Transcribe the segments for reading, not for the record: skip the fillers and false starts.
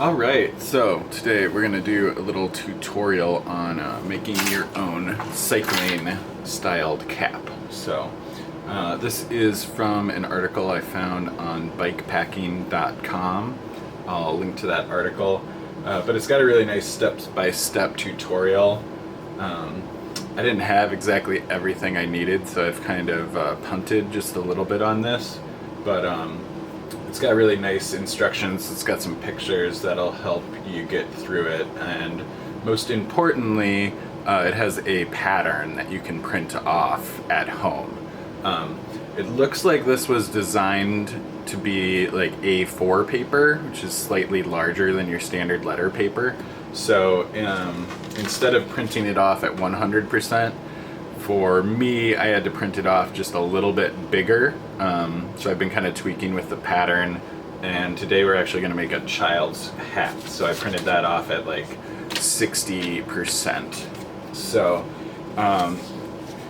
Alright, so today we're going to do a little tutorial on making your own cycling styled cap. So this is from an article I found on bikepacking.com. I'll link to that article, but it's got a really nice step-by-step tutorial. I didn't have exactly everything I needed, so I've kind of punted just a little bit on this, but it's got really nice instructions. It's got some pictures that'll help you get through it, and most importantly, it has a pattern that you can print off at home. It looks like this was designed to be like A4 paper, which is slightly larger than your standard letter paper. So instead of printing it off at 100%, for me, I had to print it off just a little bit bigger. So I've been kind of tweaking with the pattern, and today we're actually going to make a child's hat. So I printed that off at like 60%. So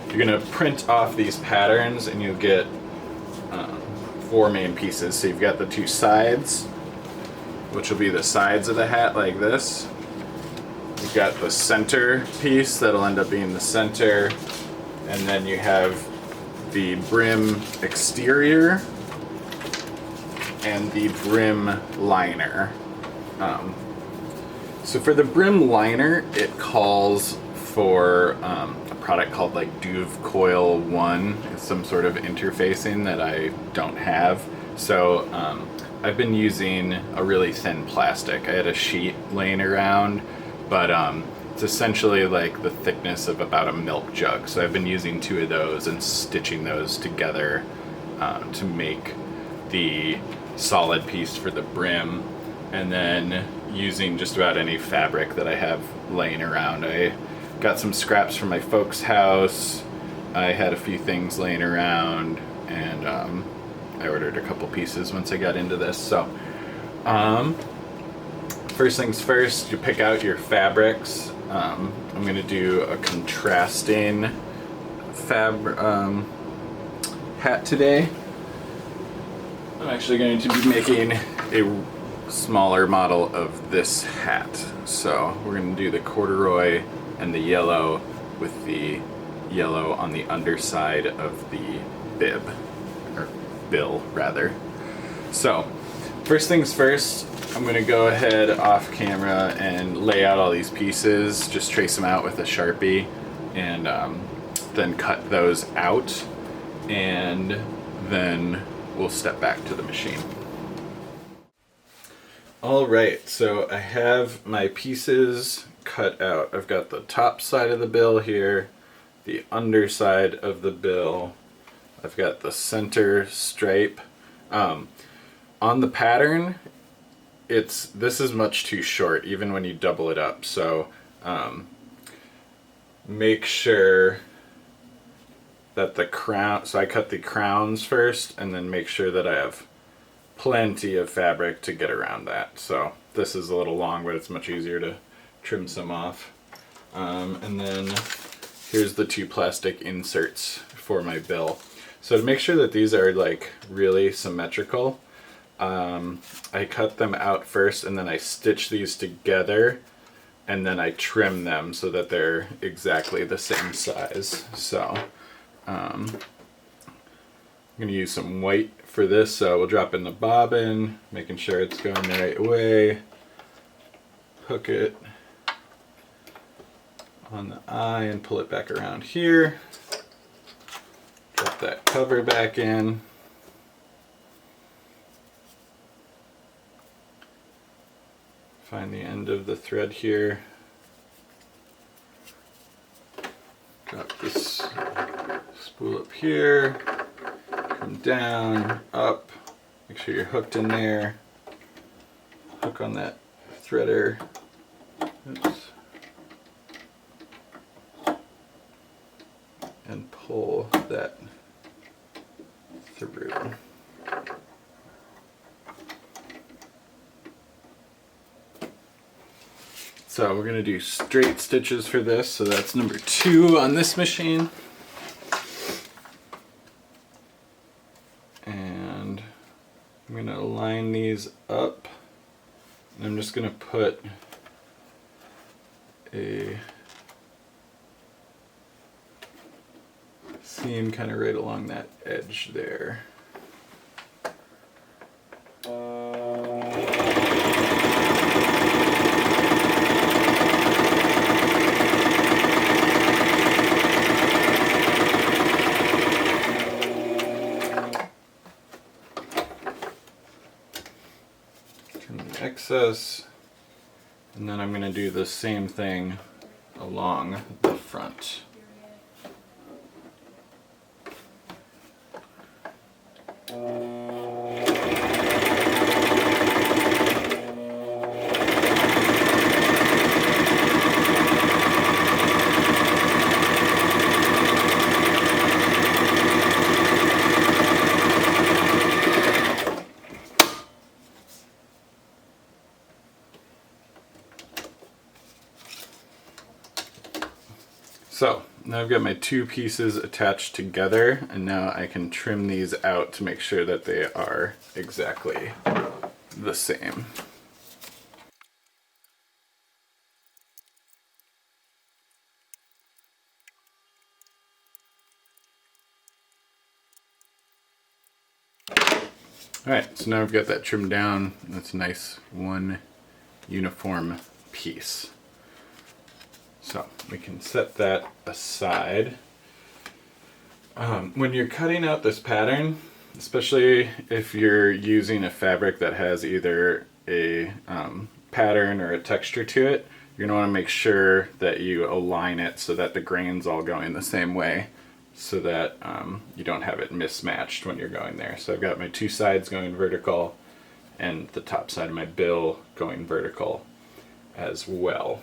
you're going to print off these patterns, and you'll get four main pieces. So you've got the two sides, which will be the sides of the hat like this. You've got the center piece that'll end up being the center, and then you have the brim exterior and the brim liner. So for the brim liner, it calls for a product called like Duve Coil 1. It's some sort of interfacing that I don't have. So I've been using a really thin plastic. I had a sheet laying around, but it's essentially like the thickness of about a milk jug. So I've been using two of those and stitching those together to make the solid piece for the brim, and then using just about any fabric that I have laying around. I got some scraps from my folks' house. I had a few things laying around, and I ordered a couple pieces once I got into this. So first things first, you pick out your fabrics. I'm going to do a contrasting hat today. I'm actually going to be making a smaller model of this hat. So we're going to do the corduroy and the yellow, with the yellow on the underside of the bib, or bill rather. So first things first, I'm going to go ahead off camera and lay out all these pieces, just trace them out with a Sharpie, and then cut those out, and then we'll step back to the machine. Alright, so I have my pieces cut out. I've got the top side of the bill here, the underside of the bill, I've got the center stripe. On the pattern, this is much too short, even when you double it up. So make sure that the crown, so I cut the crowns first, and then make sure that I have plenty of fabric to get around that. So this is a little long, but it's much easier to trim some off. And then here's the two plastic inserts for my bill. So to make sure that these are like really symmetrical, I cut them out first, and then I stitch these together, and then I trim them so that they're exactly the same size. So I'm going to use some white for this, so we'll drop in the bobbin, making sure it's going the right way, hook it on the eye and pull it back around here, drop that cover back in, find the end of the thread here, drop this spool up here, come down, up, make sure you're hooked in there, hook on that threader, oops, and pull that through. So we're going to do straight stitches for this, so that's number 2 on this machine. And I'm going to line these up And I'm just going to put a seam kind of right along that edge there. Trim the excess, and then I'm going to do the same thing along the front. So now I've got my two pieces attached together, and now I can trim these out to make sure that they are exactly the same. Alright, so now I've got that trimmed down. That's a nice one uniform piece. So we can set that aside. When you're cutting out this pattern, especially if you're using a fabric that has either a pattern or a texture to it, you're going to want to make sure that you align it so that the grain's all going the same way, so that you don't have it mismatched when you're going there. So I've got my two sides going vertical and the top side of my bill going vertical as well.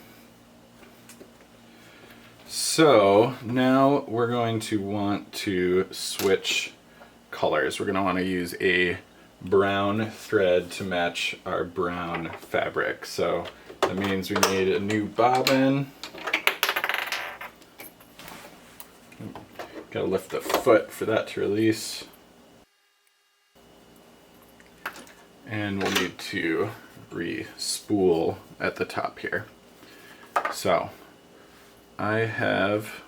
So now we're going to want to switch colors. We're going to want to use a brown thread to match our brown fabric. So that means we need a new bobbin. Gotta lift the foot for that to release. And we'll need to re-spool at the top here. So I have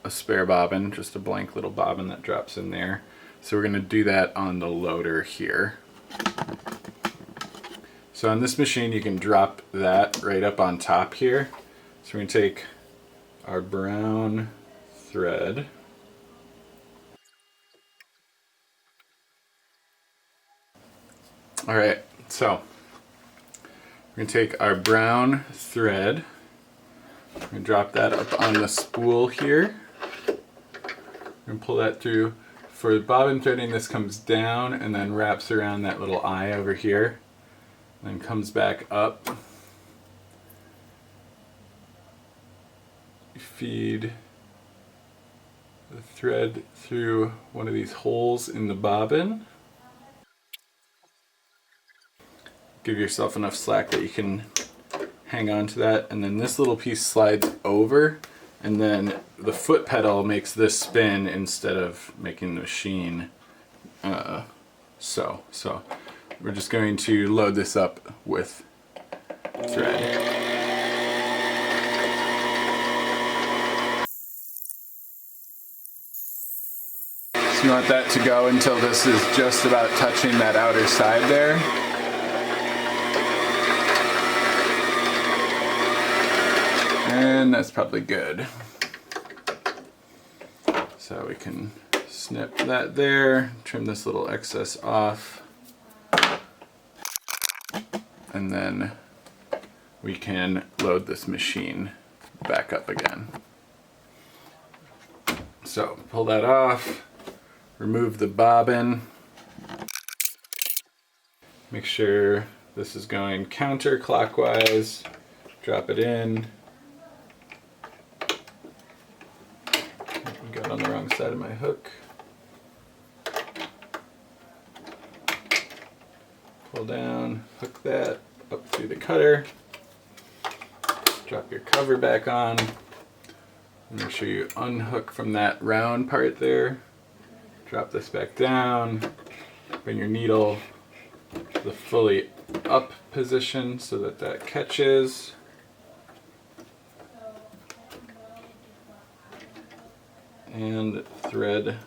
a spare bobbin, just a blank little bobbin that drops in there. So we're going to do that on the loader here. So on this machine you can drop that right up on top here. So we're going to take our brown thread, alright, so we're going to take our brown thread, we're going to drop that up on the spool here. We're going to pull that through. For bobbin threading, this comes down and then wraps around that little eye over here, and then comes back up. You feed the thread through one of these holes in the bobbin. Give yourself enough slack that you can hang on to that, and then this little piece slides over, and then the foot pedal makes this spin instead of making the machine so we're just going to load this up with thread. So you want that to go until this is just about touching that outer side there. And that's probably good. So we can snip that there, trim this little excess off, and then we can load this machine back up again. So pull that off, remove the bobbin, make sure this is going counterclockwise, drop it in. Got on the wrong side of my hook. Pull down, hook that up through the cutter. Drop your cover back on. Make sure you unhook from that round part there. Drop this back down. Bring your needle to the fully up position so that that catches. And thread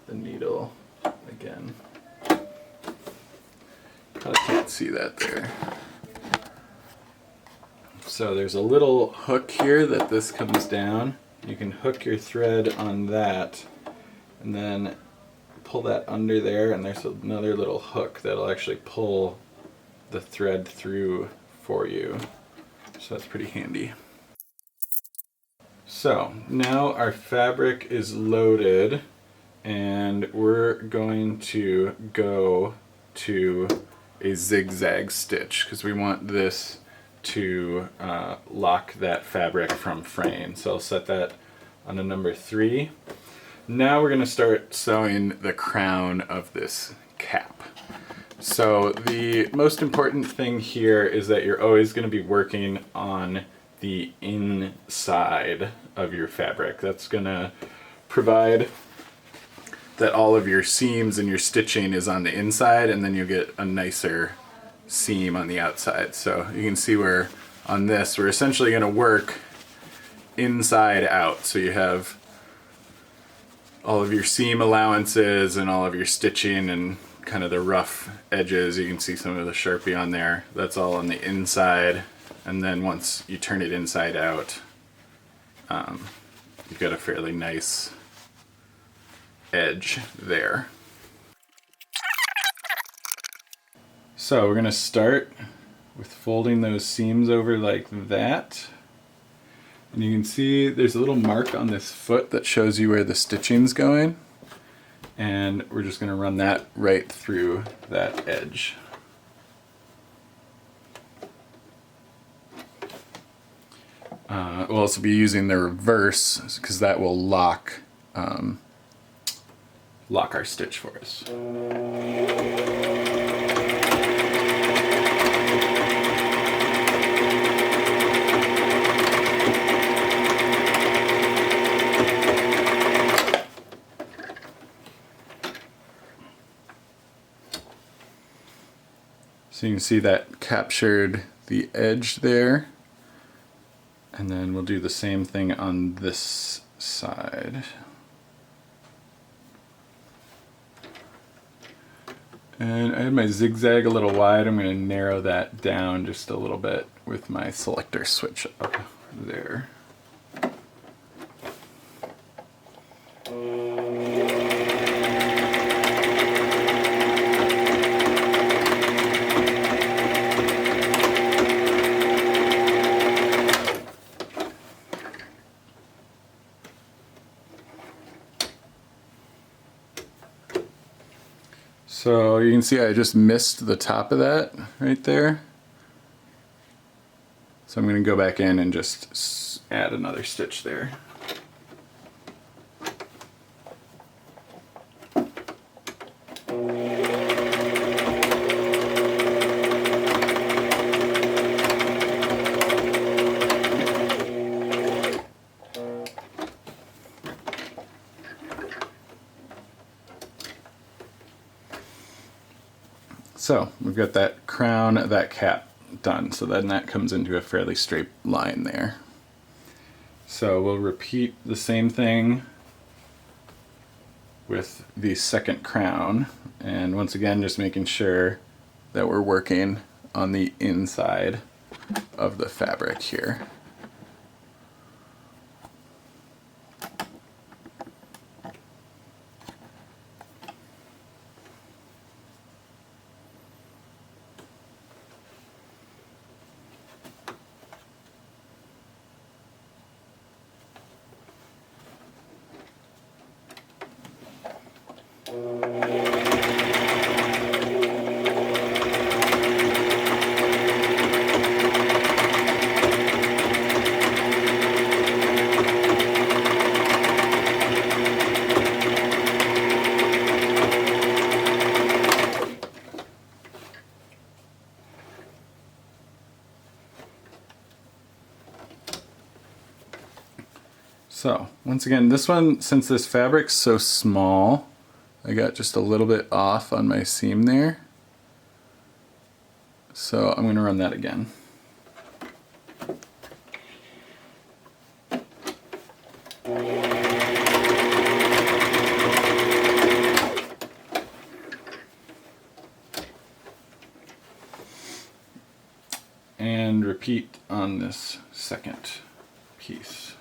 the needle again. Probably can't see that there. So there's a little hook here that this comes down. You can hook your thread on that and then pull that under there, and there's another little hook that'll actually pull the thread through for you. So that's pretty handy. So now our fabric is loaded and we're going to go to a zigzag stitch because we want this to lock that fabric from fraying. So I'll set that on a number 3. Now we're going to start sewing the crown of this cap. So the most important thing here is that you're always going to be working on the inside of your fabric. That's going to provide that all of your seams and your stitching is on the inside, and then you'll get a nicer seam on the outside. So you can see where on this we're essentially going to work inside out. So you have all of your seam allowances and all of your stitching and kind of the rough edges. You can see some of the Sharpie on there. That's all on the inside. And then once you turn it inside out, you've got a fairly nice edge there. So we're going to start with folding those seams over like that. And you can see there's a little mark on this foot that shows you where the stitching's going. And we're just going to run that right through that edge. We'll also be using the reverse because that will lock our stitch for us. So you can see that captured the edge there. And then we'll do the same thing on this side. And I had my zigzag a little wide. I'm going to narrow that down just a little bit with my selector switch up there. So you can see I just missed the top of that right there. So I'm going to go back in and just add another stitch there. So we've got that crown, that cap done. So then that comes into a fairly straight line there. So we'll repeat the same thing with the second crown. And once again, just making sure that we're working on the inside of the fabric here. So once again, this one, since this fabric's so small, I got just a little bit off on my seam there. So I'm going to run that again. And repeat on this second piece.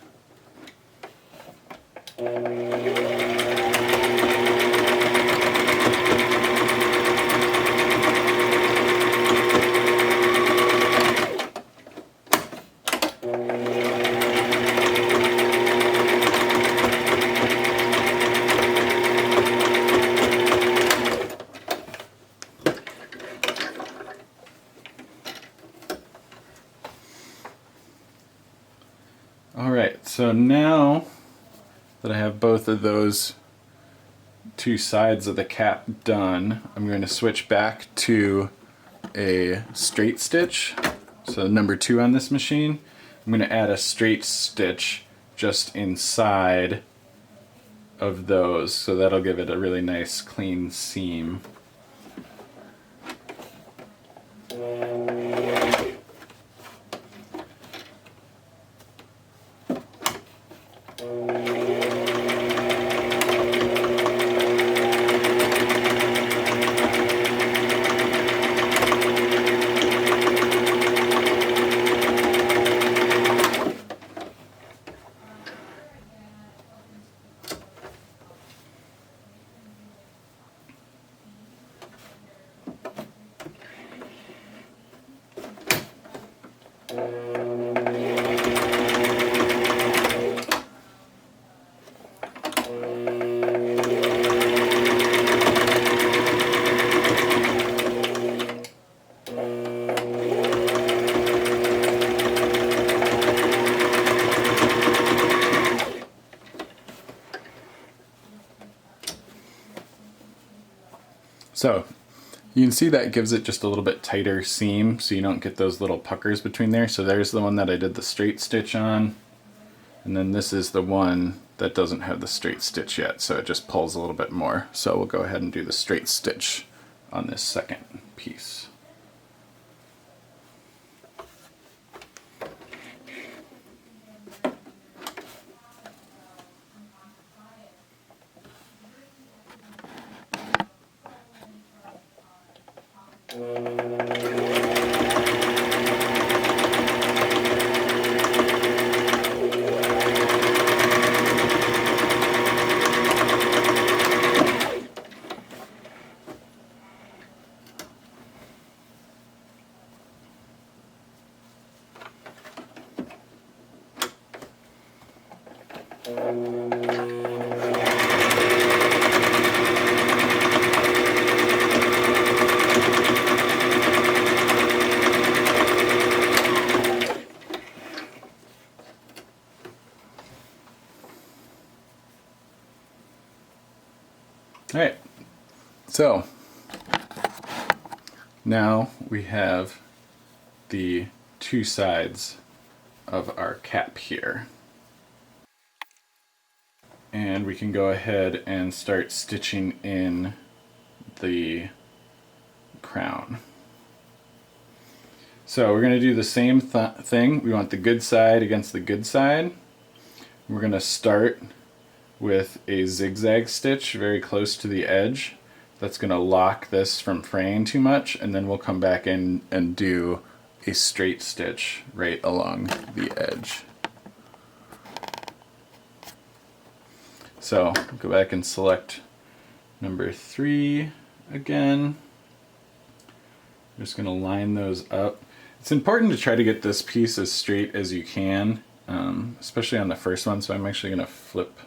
Alright, so now that I have both of those two sides of the cap done, I'm going to switch back to a straight stitch. So number 2 on this machine. I'm going to add a straight stitch just inside of those, so that'll give it a really nice clean seam. So you can see that gives it just a little bit tighter seam, so you don't get those little puckers between there. So there's the one that I did the straight stitch on, and then this is the one that doesn't have the straight stitch yet, so it just pulls a little bit more. So we'll go ahead and do the straight stitch on this second piece. Alright, so now we have the two sides of our cap here. And we can go ahead and start stitching in the crown. So we're going to do the same thing. We want the good side against the good side. We're going to start with a zigzag stitch very close to the edge. That's going to lock this from fraying too much, and then we'll come back in and do a straight stitch right along the edge. So go back and select number 3 again. I'm just going to line those up. It's important to try to get this piece as straight as you can, especially on the first one, so I'm actually going to flip.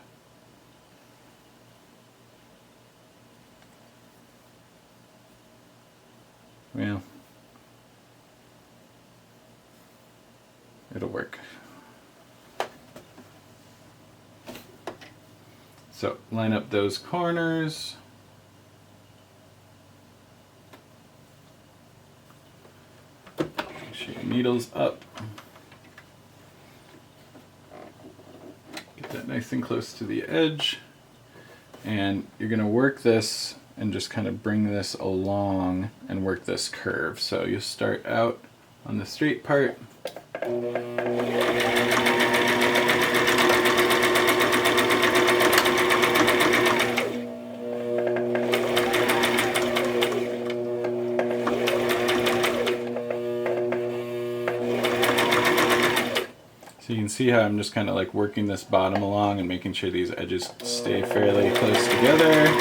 Well, it'll work. So line up those corners. Make sure your needle's up. Get that nice and close to the edge. And you're going to work this and just kind of bring this along and work this curve. So you start out on the straight part. So you can see how I'm just kind of like working this bottom along and making sure these edges stay fairly close together.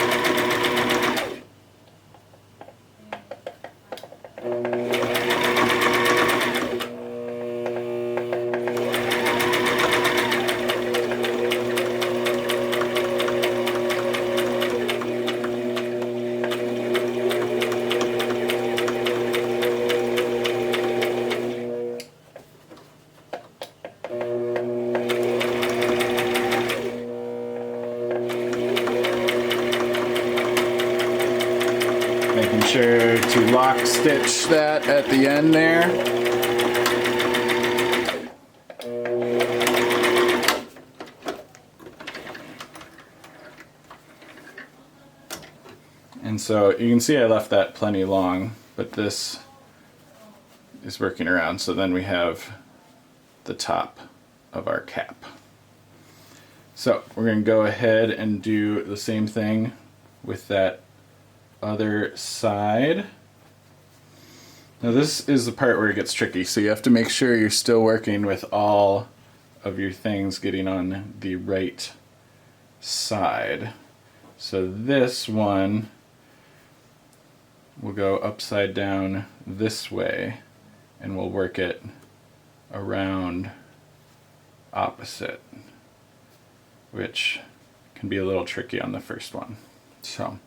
Making sure to lock stitch that at the end there. And so you can see I left that plenty long, but this is working around. So then we have the top of our cap. So we're going to go ahead and do the same thing with that other side. Now this is the part where it gets tricky, so you have to make sure you're still working with all of your things getting on the right side. So this one will go upside down this way, and we'll work it around opposite, which can be a little tricky on the first one. So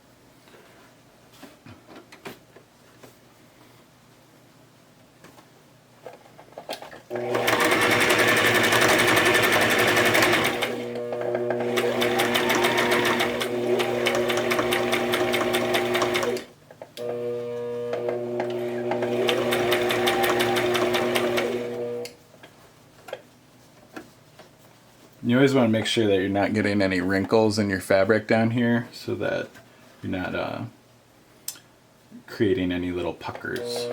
you always want to make sure that you're not getting any wrinkles in your fabric down here, so that you're not creating any little puckers.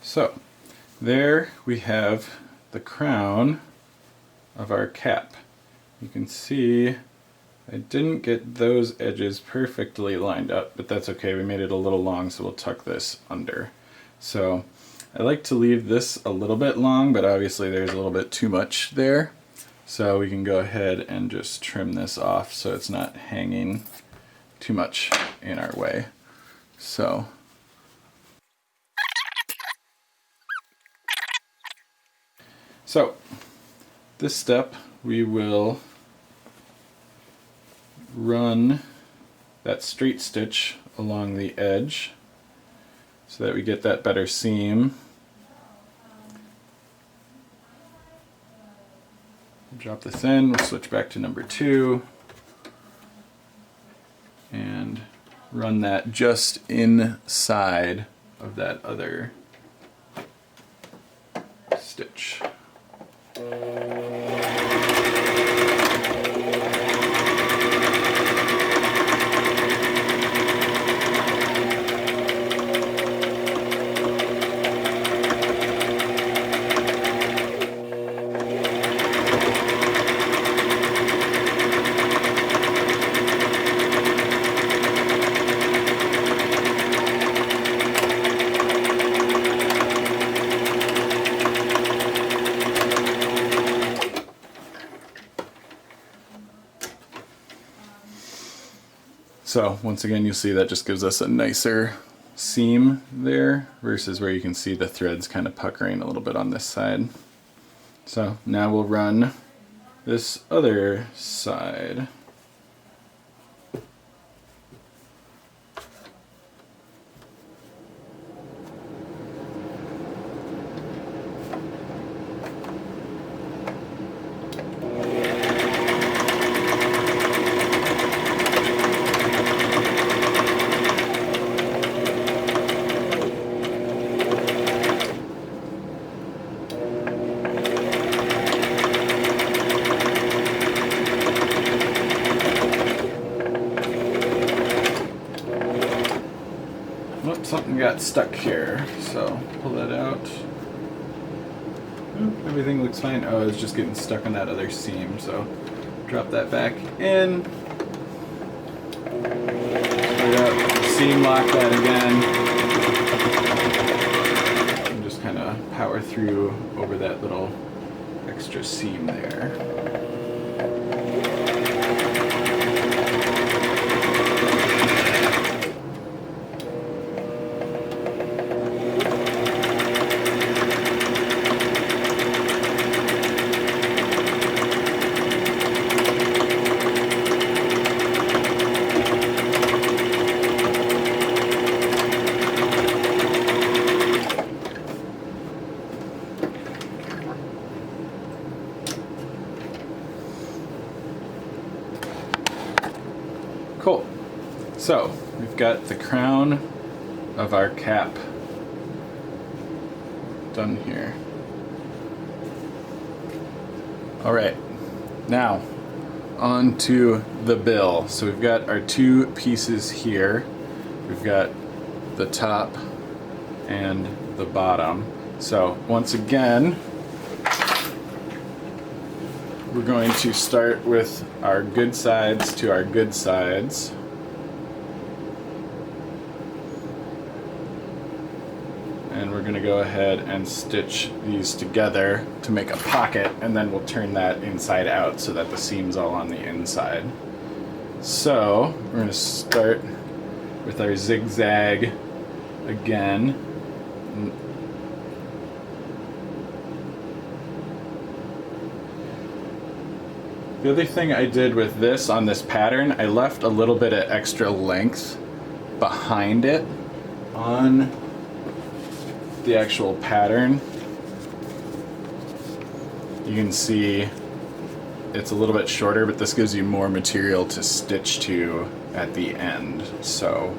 So there we have the crown of our cap. You can see I didn't get those edges perfectly lined up, but that's okay. We made it a little long, so we'll tuck this under. So I like to leave this a little bit long, but obviously there's a little bit too much there. So we can go ahead and just trim this off so it's not hanging too much in our way. So this step, we will run that straight stitch along the edge so that we get that better seam. Drop this in, we'll switch back to number 2 and run that just inside of that other stitch. So once again, you'll see that just gives us a nicer seam there versus where you can see the threads kind of puckering a little bit on this side. So now we'll run this other side. Something got stuck here, so pull that out. Everything looks fine. Oh, it's just getting stuck on that other seam, so drop that back in. Start up, seam lock that again. And just kind of power through over that little extra seam there. Cool. So we've got the crown of our cap done here. All right, now on to the bill. So we've got our two pieces here. We've got the top and the bottom. So once again, we're going to start with our good sides to our good sides. And we're going to go ahead and stitch these together to make a pocket, and then we'll turn that inside out so that the seam's all on the inside. So we're going to start with our zigzag again. The other thing I did with this on this pattern, I left a little bit of extra length behind it on the actual pattern. You can see it's a little bit shorter, but this gives you more material to stitch to at the end. So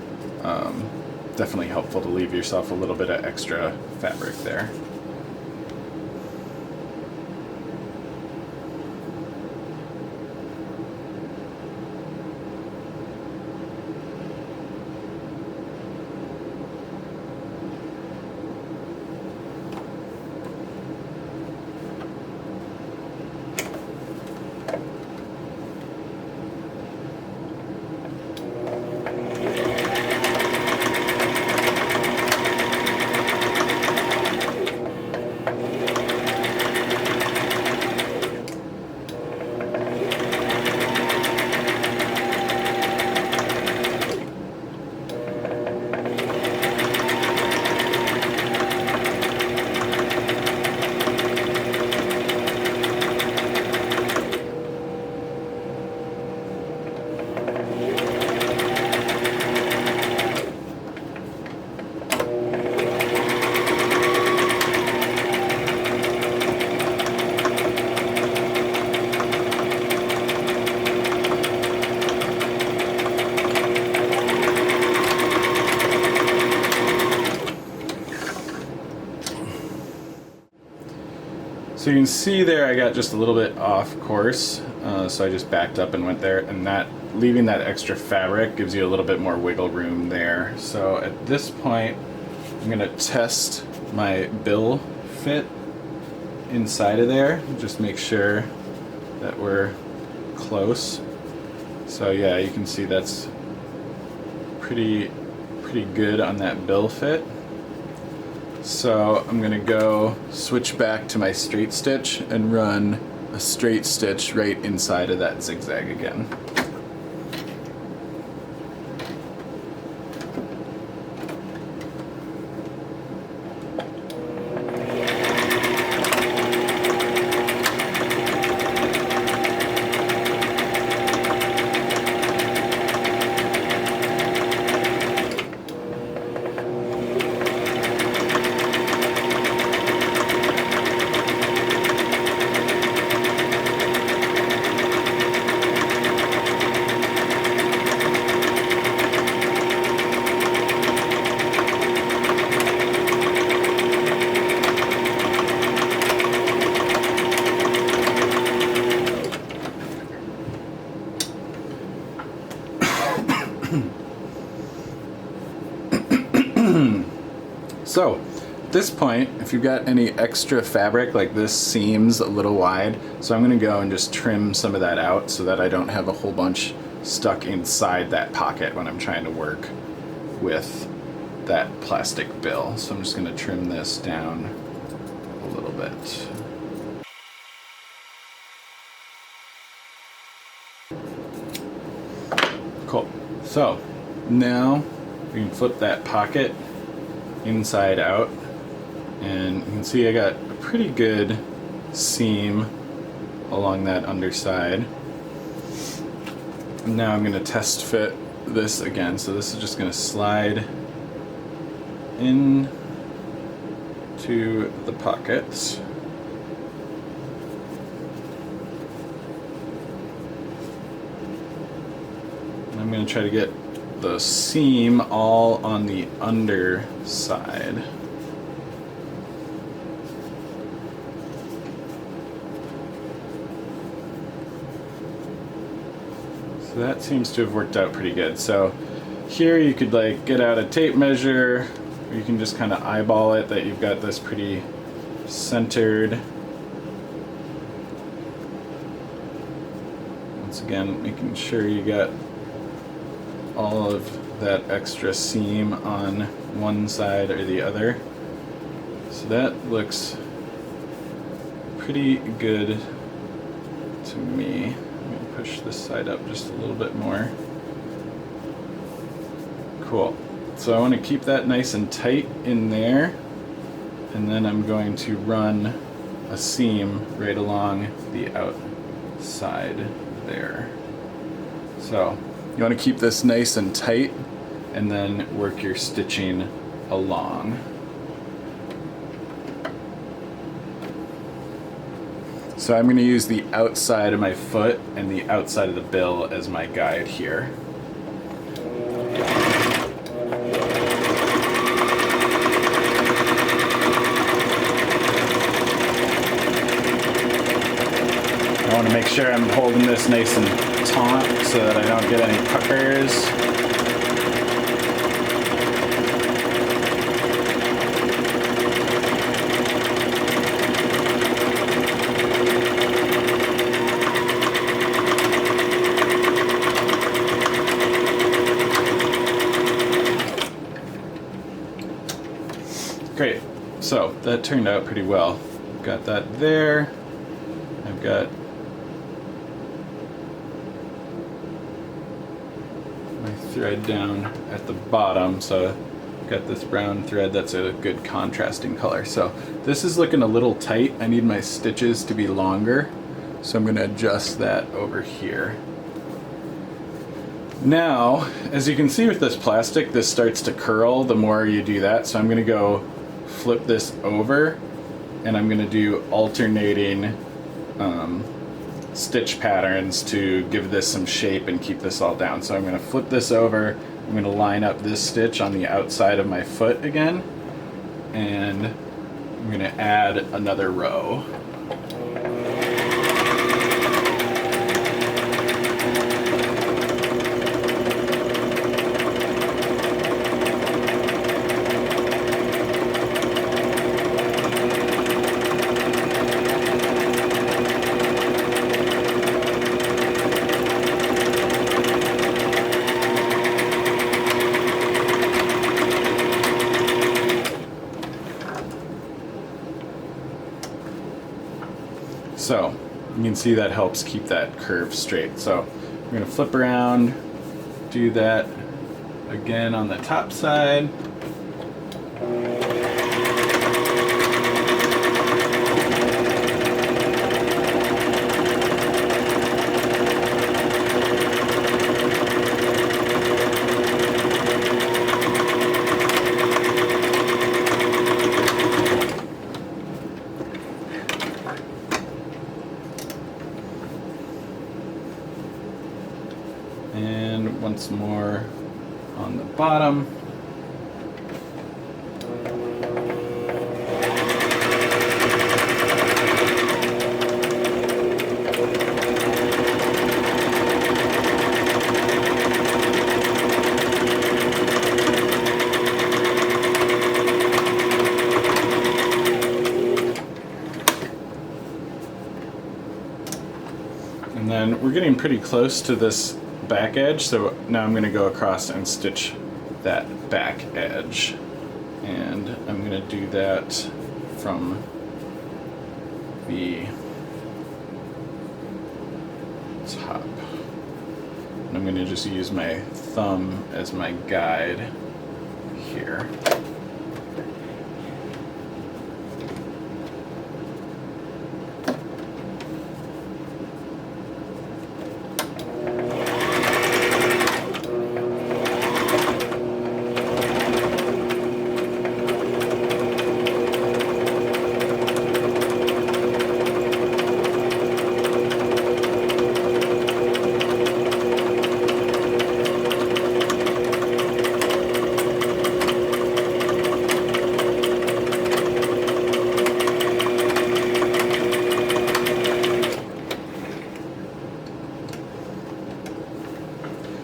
definitely helpful to leave yourself a little bit of extra fabric there. So you can see there I got just a little bit off course, so I just backed up and went there, and that leaving that extra fabric gives you a little bit more wiggle room there. So at this point I'm going to test my bill fit inside of there, just make sure that we're close. So yeah, you can see that's pretty good on that bill fit. So I'm going to go switch back to my straight stitch and run a straight stitch right inside of that zigzag again. So at this point, if you've got any extra fabric, like this seam's a little wide, so I'm gonna go and just trim some of that out so that I don't have a whole bunch stuck inside that pocket when I'm trying to work with that plastic bill. So I'm just gonna trim this down a little bit. Cool. So now we can flip that pocket inside out, and you can see I got a pretty good seam along that underside. And now I'm going to test fit this again. So this is just going to slide in to the pockets. And I'm going to try to get the seam all on the underside. So that seems to have worked out pretty good. So here you could like get out a tape measure, or you can just kind of eyeball it that you've got this pretty centered. Once again, making sure you got all of that extra seam on one side or the other. So that looks pretty good to me. I'm going to push this side up just a little bit more. Cool. So I want to keep that nice and tight in there, and then I'm going to run a seam right along the outside there. So you want to keep this nice and tight and then work your stitching along. So I'm going to use the outside of my foot and the outside of the bill as my guide here. I want to make sure I'm holding this nice and taut so that I don't get any puckers. Great. So that turned out pretty well. Got that there. I've got my thread down at the bottom, so I've got this brown thread that's a good contrasting color. So this is looking a little tight. I need my stitches to be longer, so I'm going to adjust that over here. Now, as you can see with this plastic, this starts to curl the more you do that, so I'm going to go flip this over, and I'm going to do alternating stitch patterns to give this some shape and keep this all down. So I'm going to flip this over, I'm going to line up this stitch on the outside of my foot again, and I'm going to add another row. So you can see that helps keep that curve straight. So I'm going to flip around, do that again on the top side. And once more on the bottom. pretty close to this back edge, so now I'm going to go across and stitch that back edge. And I'm going to do that from the top. And I'm going to just use my thumb as my guide here.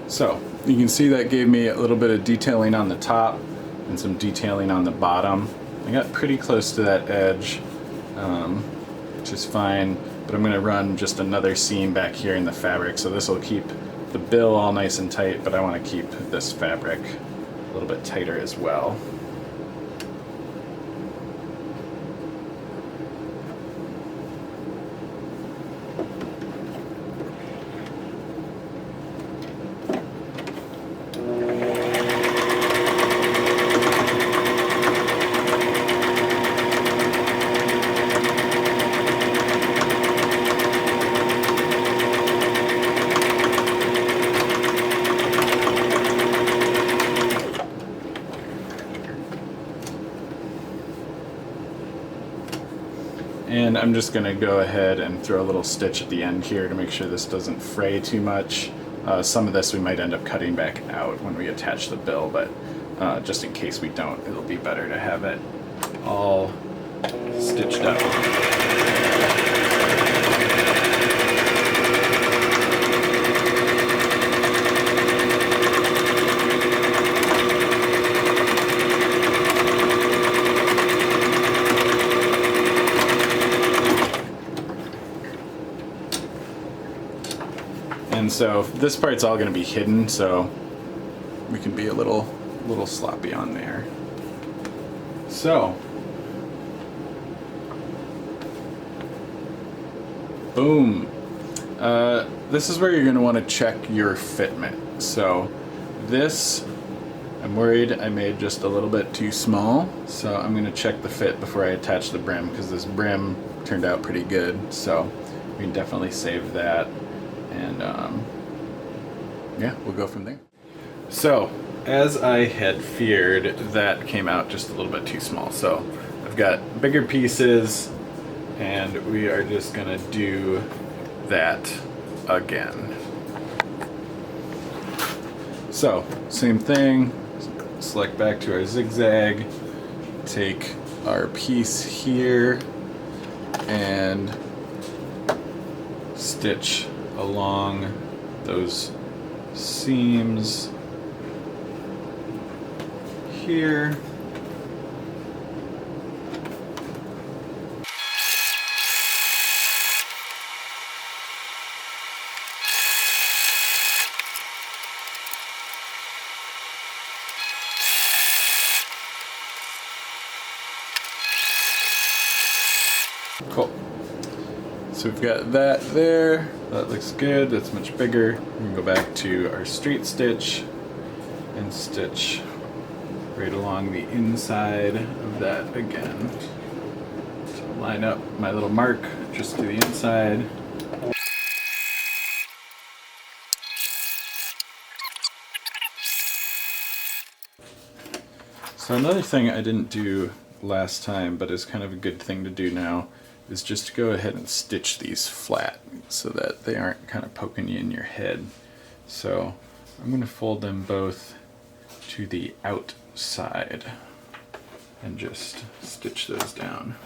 So you can see that gave me a little bit of detailing on the top and some detailing on the bottom. I got pretty close to that edge, which is fine, but I'm going to run just another seam back here in the fabric, so this will keep the bill all nice and tight, but I want to keep this fabric a little bit tighter as well. And I'm just going to go ahead and throw a little stitch at the end here to make sure this doesn't fray too much. Some of this we might end up cutting back out when we attach the bill, but just in case we don't, it'll be better to have it all stitched up. And so this part's all going to be hidden, so we can be a little sloppy on there. So, boom. This is where you're going to want to check your fitment. So this, I'm worried I made just a little bit too small, so I'm going to check the fit before I attach the brim, because this brim turned out pretty good, so we can definitely save that. And yeah, we'll go from there. So, as I had feared, that came out just a little bit too small. So, I've got bigger pieces, and we are just gonna do that again. So, same thing, select back to our zigzag, take our piece here, and stitch along those seams here. Cool. So we've got that there. That looks good. That's much bigger. We can go back to our straight stitch and stitch right along the inside of that again. So line up my little mark just to the inside. So another thing I didn't do last time, but is kind of a good thing to do now, is just to go ahead and stitch these flat so that they aren't kind of poking you in your head. So I'm going to fold them both to the outside and just stitch those down.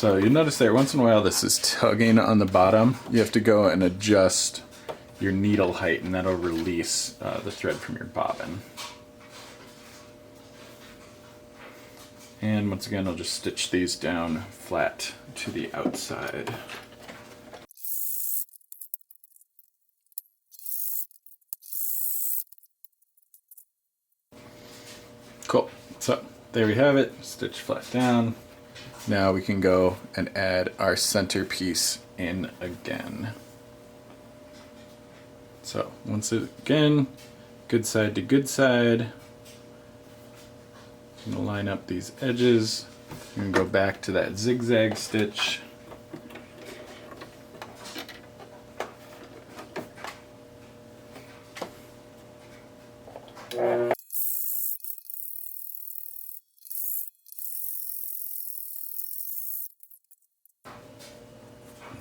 So you notice there once in a while this is tugging on the bottom. You have to go and adjust your needle height, and that'll release the thread from your bobbin. And once again, I'll just stitch these down flat to the outside. Cool. So there we have it, stitch flat down. Now we can go and add our centerpiece in again. So once again, good side to good side. I'm gonna line up these edges. I'm gonna go back to that zigzag stitch.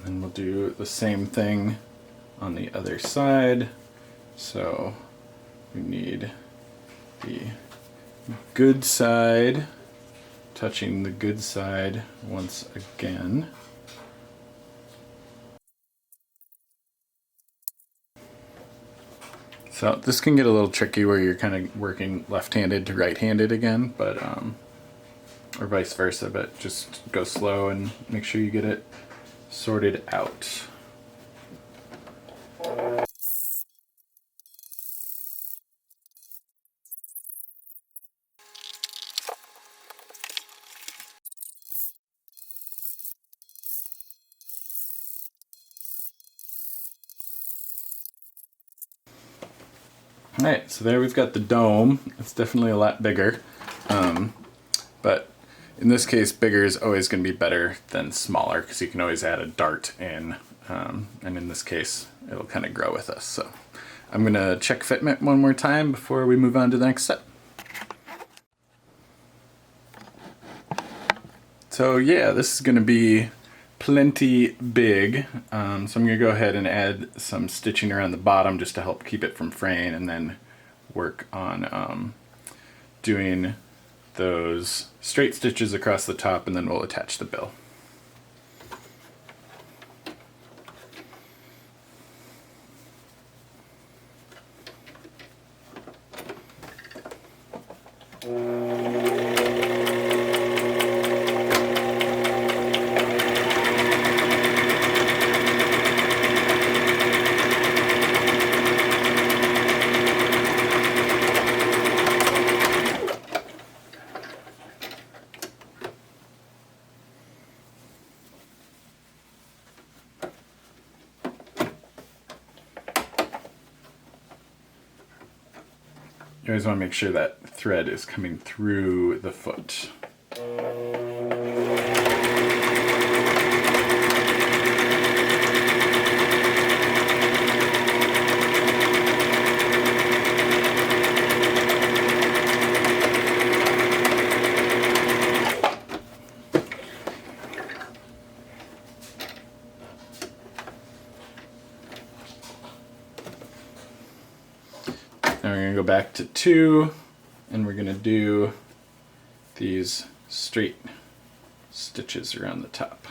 And we'll do the same thing on the other side. So we need the good side touching the good side once again. So this can get a little tricky where you're kind of working left-handed to right-handed again, but or vice versa, but just go slow and make sure you get it sorted out. Alright, so there we've got the dome. It's definitely a lot bigger, but in this case bigger is always going to be better than smaller because you can always add a dart in, and in this case it'll kind of grow with us. So I'm going to check fitment one more time before we move on to the next step. So yeah, this is going to be plenty big, so I'm going to go ahead and add some stitching around the bottom just to help keep it from fraying, and then work on doing those straight stitches across the top, and then we'll attach the bill. You always want to make sure that thread is coming through the foot. Now we're going to go back to 2, and we're going to do these straight stitches around the top.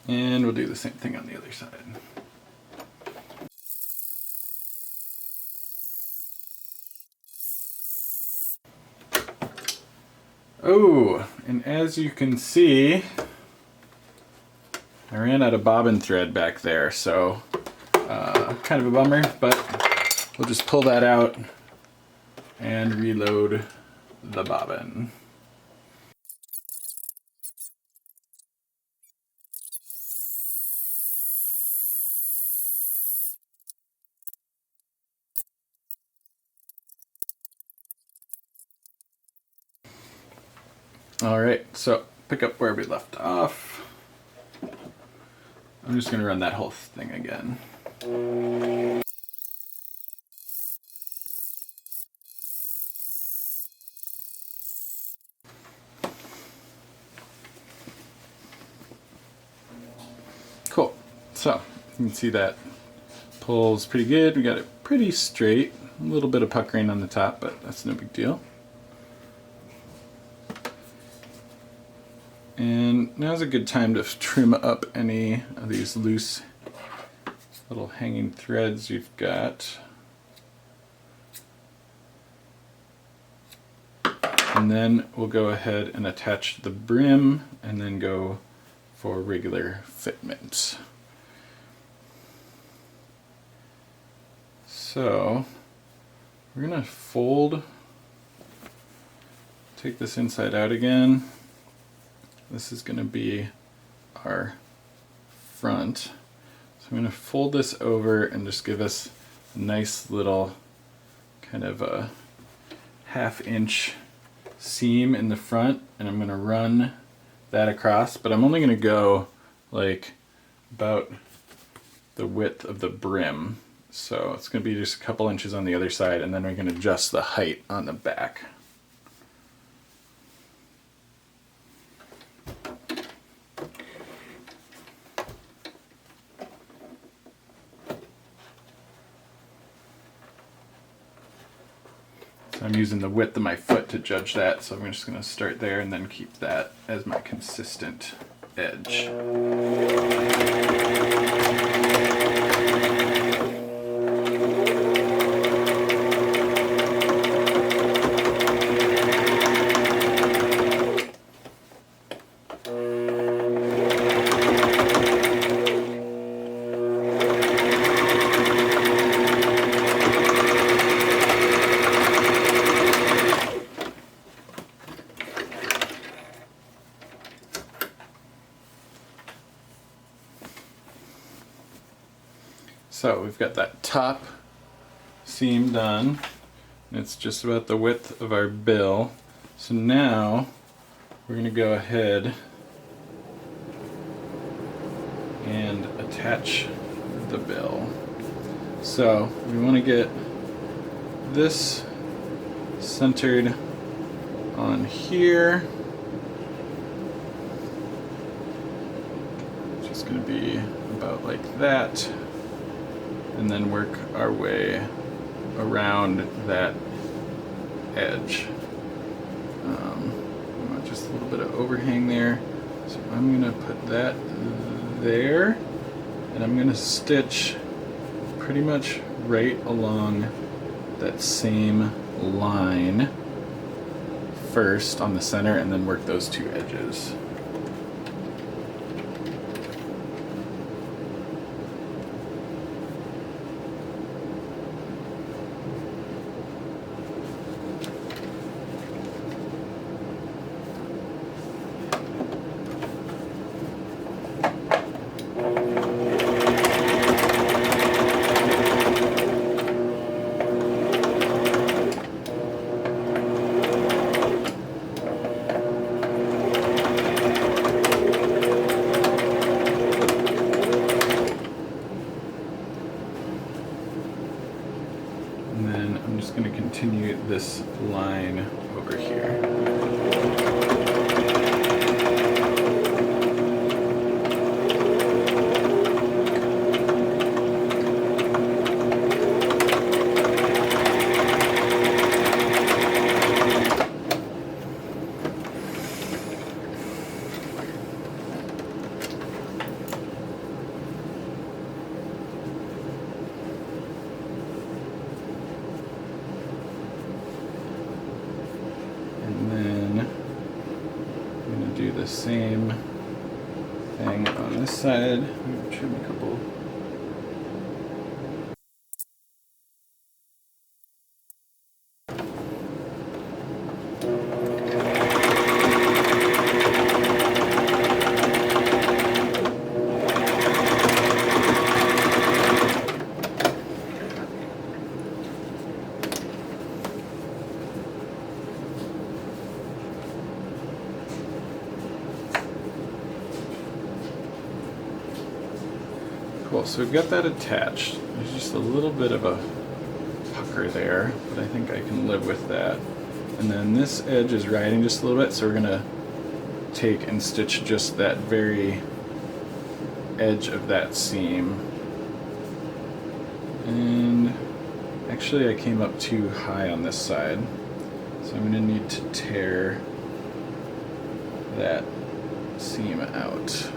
And we'll do the same thing on the other side. Oh, and as you can see, I ran out of bobbin thread back there, so kind of a bummer, but we'll just pull that out and reload the bobbin. Alright, so pick up where we left off. I'm just going to run that whole thing again. Cool. So you can see that pulls pretty good. We got it pretty straight. A little bit of puckering on the top, but that's no big deal. And now's a good time to trim up any of these loose little hanging threads you've got. And then we'll go ahead and attach the brim and then go for regular fitment. So we're going to fold, take this inside out again. This is going to be our front. So I'm going to fold this over and just give us a nice little kind of a 1/2 inch seam in the front, and I'm going to run that across, but I'm only going to go like about the width of the brim. So it's going to be just a couple inches on the other side, and then we're going to adjust the height on the back. So I'm using the width of my foot to judge that, so I'm just going to start there and then keep that as my consistent edge. So we've got that top seam done. It's just about the width of our bill. So now we're going to go ahead and attach the bill. So we want to get this centered on here. It's just going to be about like that. And then work our way around that edge. We want just a little bit of overhang there. So I'm going to put that there, and I'm going to stitch pretty much right along that same line first on the center, and then work those two edges. And then I'm just going to continue this line over here. Do the same thing on this side. I'm going to trim a couple. Cool, so we've got that attached. There's just a little bit of a pucker there, but I think I can live with that. And then this edge is riding just a little bit, so we're gonna take and stitch just that very edge of that seam. And actually I came up too high on this side, so I'm going to need to tear that seam out.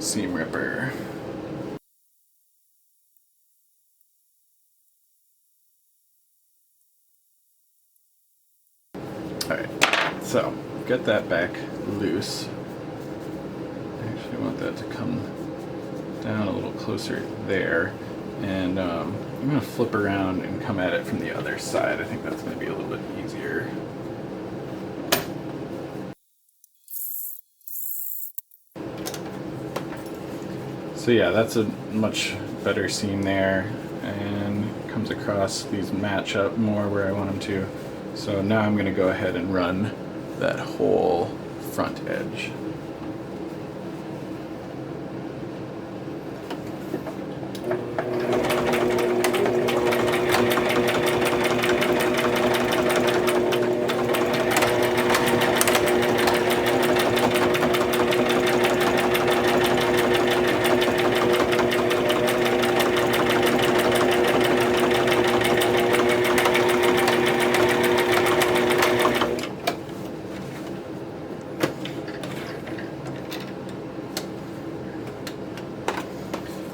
Seam ripper. Alright, so get that back loose. I actually want that to come down a little closer there, and I'm going to flip around and come at it from the other side. I think that's going to be a little bit easier. So yeah, that's a much better seam there, and comes across, these match up more where I want them to. So now I'm going to go ahead and run that whole front edge.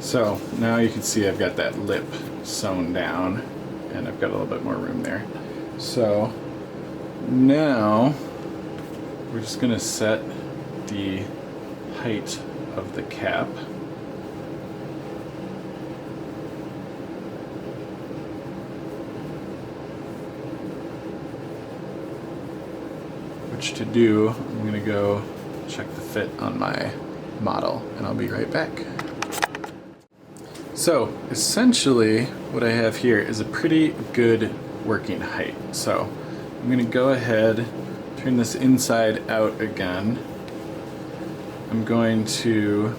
So now you can see I've got that lip sewn down, and I've got a little bit more room there. So now we're just going to set the height of the cap. Which to do, I'm going to go check the fit on my model, and I'll be right back. So essentially what I have here is a pretty good working height. So I'm going to go ahead, turn this inside out again. I'm going to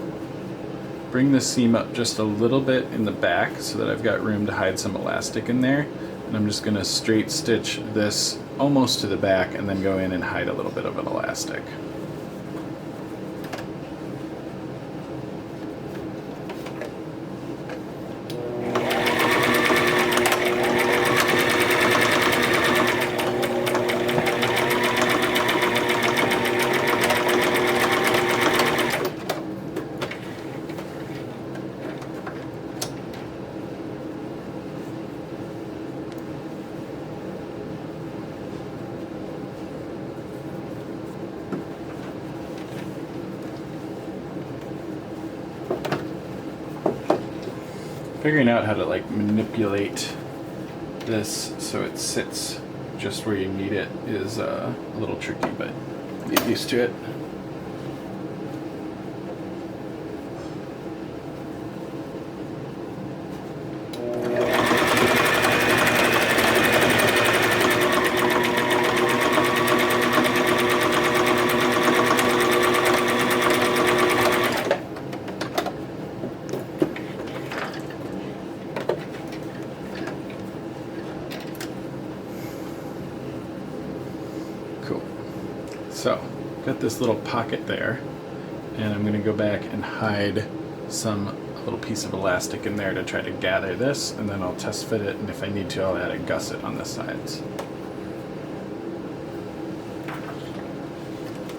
bring the seam up just a little bit in the back so that I've got room to hide some elastic in there. And I'm just going to straight stitch this almost to the back and then go in and hide a little bit of an elastic. Figuring out how to like manipulate this so it sits just where you need it is a little tricky, but get used to it. Cool. So, got this little pocket there, and I'm going to go back and hide some little piece of elastic in there to try to gather this, and then I'll test fit it, and if I need to, I'll add a gusset on the sides.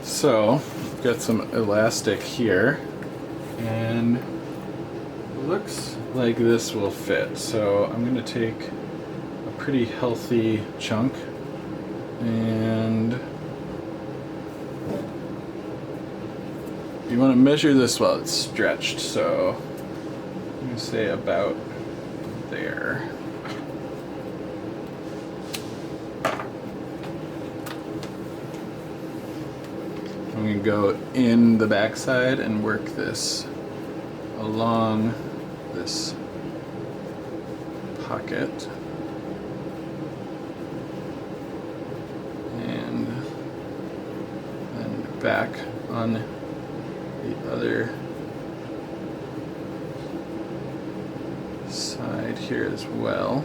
So, I've got some elastic here, and it looks like this will fit. So I'm going to take a pretty healthy chunk and you want to measure this while it's stretched, so I'm going to say about there. I'm going to go in the backside and work this along this pocket. And then back on the other side here as well.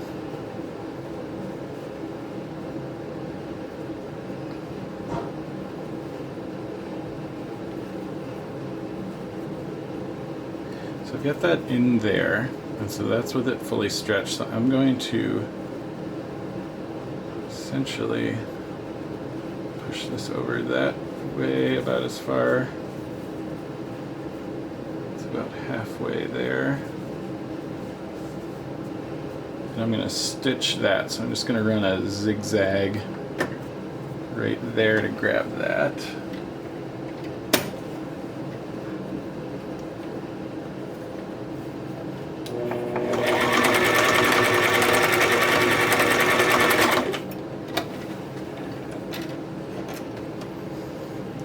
I've got that in there, and so that's with it fully stretched. So I'm going to essentially push this over that way about as far. It's about halfway there. And I'm going to stitch that, so I'm just going to run a zigzag right there to grab that.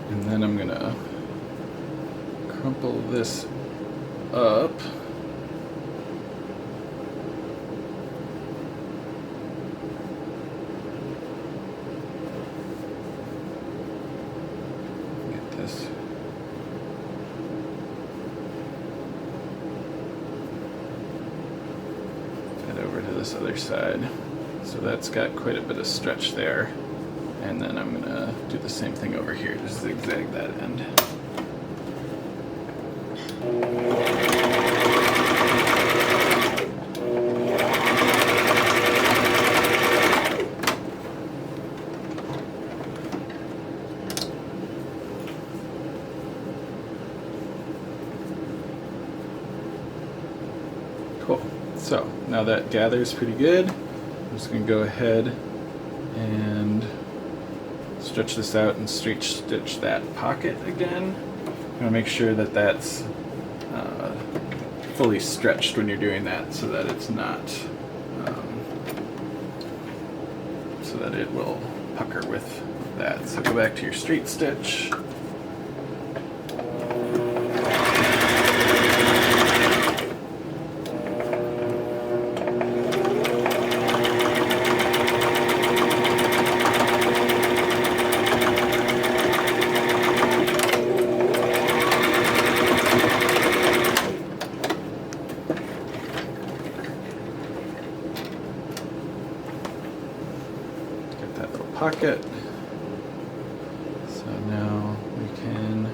And then I'm going to crumple this up. Head over to this other side. So that's got quite a bit of stretch there. And then I'm gonna do the same thing over here, just zigzag that end. Cool. So now that gathers pretty good, I'm just going to go ahead and stretch this out and stitch that pocket again. I'm going to make sure that that's fully stretched when you're doing that, so that it's not, so that it will pucker with that. So go back to your straight stitch. Pocket. So now we can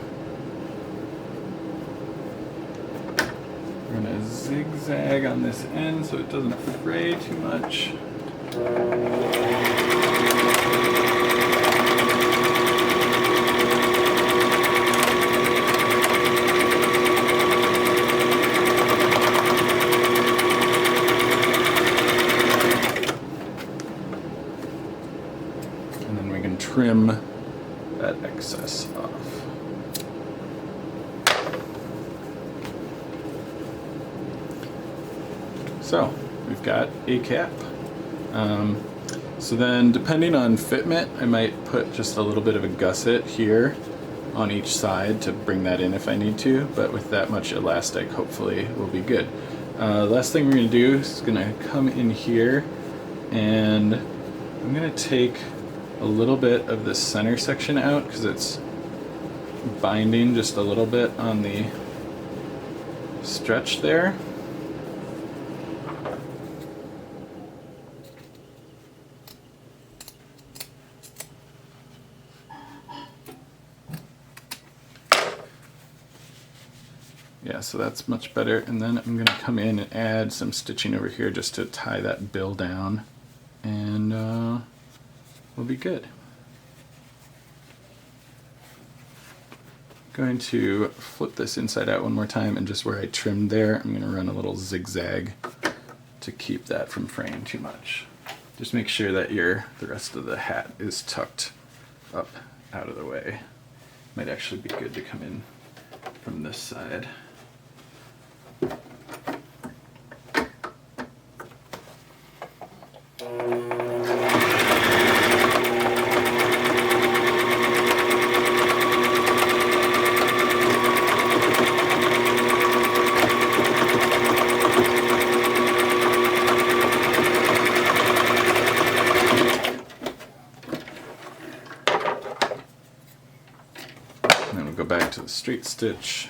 run a zigzag on this end so it doesn't fray too much. Trim that excess off. So we've got a cap. So then, depending on fitment, I might put just a little bit of a gusset here on each side to bring that in if I need to, but with that much elastic, hopefully we'll be good. Last thing we're going to do is going to come in here, and I'm going to take a little bit of the center section out because it's binding just a little bit on the stretch there. Yeah, so that's much better. And then I'm going to come in and add some stitching over here just to tie that bill down, and we'll be good. Going to flip this inside out one more time, and just where I trimmed there, I'm going to run a little zigzag to keep that from fraying too much. Just make sure that the rest of the hat is tucked up out of the way. Might actually be good to come in from this side. Back to the straight stitch,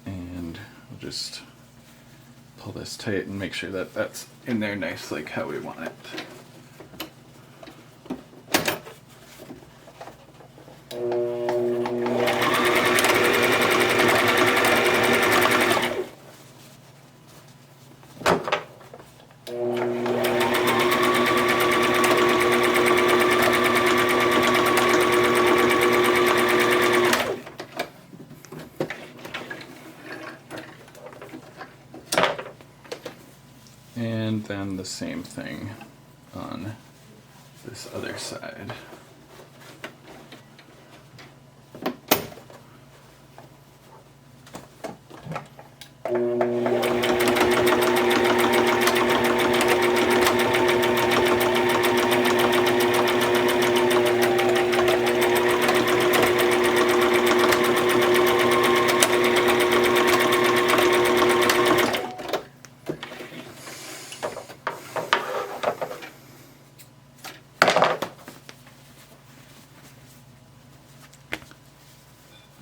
and we'll just pull this tight and make sure that that's in there nice, like how we want it. same thing on this other side.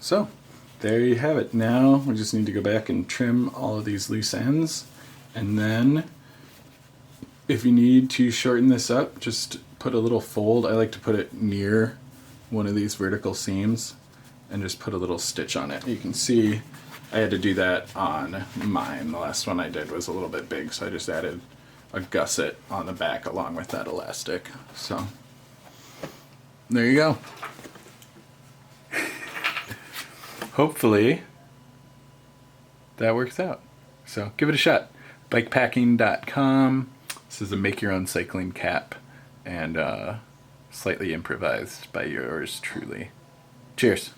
So, there you have it. Now we just need to go back and trim all of these loose ends. And then, if you need to shorten this up, just put a little fold. I like to put it near one of these vertical seams and just put a little stitch on it. You can see I had to do that on mine. The last one I did was a little bit big, so I just added a gusset on the back along with that elastic. So, there you go. Hopefully that works out. So give it a shot. Bikepacking.com. This is a make your own cycling cap and slightly improvised by yours truly. Cheers.